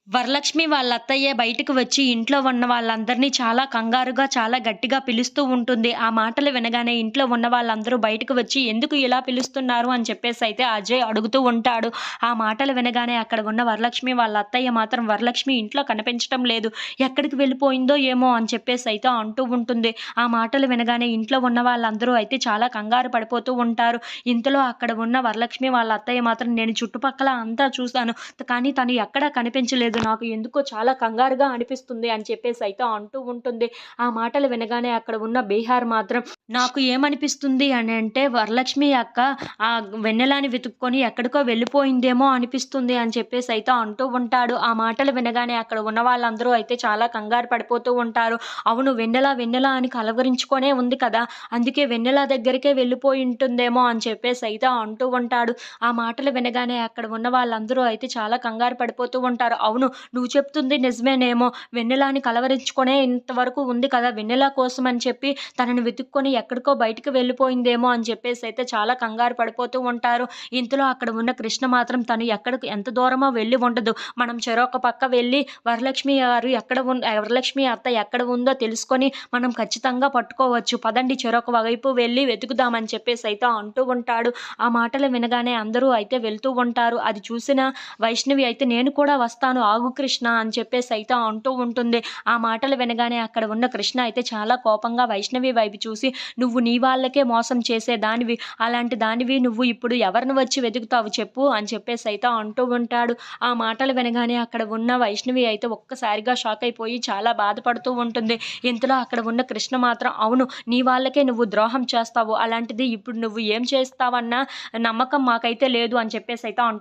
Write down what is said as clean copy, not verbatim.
వరలక్ష్మి వాళ్ళ అత్తయ్య బయటకు వచ్చి ఇంట్లో ఉన్న వాళ్ళందరినీ చాలా కంగారుగా, చాలా గట్టిగా పిలుస్తూ ఉంటుంది. ఆ మాటలు వినగానే ఇంట్లో ఉన్న వాళ్ళందరూ బయటకు వచ్చి ఎందుకు ఇలా పిలుస్తున్నారు అని చెప్పేసైతే అజయ్ అడుగుతూ ఉంటాడు. ఆ మాటలు వినగానే అక్కడ ఉన్న వరలక్ష్మి వాళ్ళ అత్తయ్య మాత్రం వరలక్ష్మి ఇంట్లో కనిపించటం లేదు. ఎక్కడికి వెళ్ళిపోయిందో ఏమో అని చెప్పేసైతే అంటూ ఉంటుంది. ఆ మాటలు వినగానే ఇంట్లో ఉన్న వాళ్ళందరూ అయితే చాలా కంగారు పడిపోతూ ఉంటారు. ఇంతలో అక్కడ ఉన్న వరలక్ష్మి వాళ్ళ అత్తయ్య మాత్రం నేను చుట్టుపక్కల అంతా చూసాను. కానీ తను ఎక్కడా కనిపించలేదు. నాకు ఎందుకో చాలా కంగారుగా అనిపిస్తుంది అని చెప్పేసైతే అంటూ ఉంటుంది. ఆ మాటలు వినగానే అక్కడ ఉన్న బీహార్ మాత్రం నాకు ఏమనిపిస్తుంది అనంటే వరలక్ష్మి అక్క వెన్నెలని వెతుక్కొని ఎక్కడికో వెళ్ళిపోయిందేమో అనిపిస్తుంది అని చెప్పేసైతే అంటూ ఉంటాడు. ఆ మాటలు వినగానే అక్కడ ఉన్న వాళ్ళందరూ అయితే చాలా కంగారు పడిపోతూ ఉంటారు. అవును వెన్నెల, వెన్నెల అని కలవరించుకొనే ఉంది కదా! అందుకే వెన్నెల దగ్గరికే వెళ్ళిపోయి ఉంటుందేమో అని చెప్పేసైతే అంటూ ఉంటాడు. ఆ మాటలు వినగానే అక్కడ ఉన్న వాళ్ళందరూ అయితే చాలా కంగారు పడిపోతూ ఉంటారు. అవును నువ్వు చెప్తుంది నిజమేనేమో వెన్నెలని కలవరించుకొనే ఇంతవరకు ఉంది కదా! వెన్నెల కోసం అని చెప్పి తనని వెతుక్కొని ఎక్కడికో బయటికి వెళ్ళిపోయిందేమో అని చెప్పేసైతే చాలా కంగారు పడిపోతూ ఉంటారు. ఇంతలో అక్కడ ఉన్న కృష్ణ మాత్రం తను ఎక్కడికి ఎంత దూరమో వెళ్ళి ఉండదు. మనం చెరొక పక్క వెళ్ళి వరలక్ష్మి అత్త ఎక్కడ ఉందో తెలుసుకొని మనం ఖచ్చితంగా పట్టుకోవచ్చు. పదండి చెరొక వైపు వెళ్ళి వెతుకుదామని చెప్పేసైతే అంటూ ఉంటాడు. ఆ మాటలు వినగానే అందరూ అయితే వెళ్తూ ఉంటారు. అది చూసిన వైష్ణవి అయితే నేను కూడా వస్తాను ఆగు కృష్ణ అని చెప్పేసైతే అంటూ ఉంటుంది. ఆ మాటలు వినగానే అక్కడ ఉన్న కృష్ణ అయితే చాలా కోపంగా వైష్ణవి వైపు చూసి నువ్వు నీ వాళ్ళకే మోసం చేసేదానివి. అలాంటి దానివి నువ్వు ఇప్పుడు ఎవరిని వచ్చి వెతుకుతావు చెప్పు అని చెప్పేసైతే అంటూ ఉంటాడు. ఆ మాటలు వినగానే అక్కడ ఉన్న వైష్ణవి అయితే ఒక్కసారిగా షాక్ అయిపోయి చాలా బాధపడుతూ ఉంటుంది. ఇంతలో అక్కడ ఉన్న కృష్ణ మాత్రం అవును నీ వాళ్ళకే నువ్వు ద్రోహం చేస్తావు. అలాంటిది ఇప్పుడు నువ్వు ఏం చేస్తావన్న నమ్మకం మాకైతే లేదు అని చెప్పేసైతే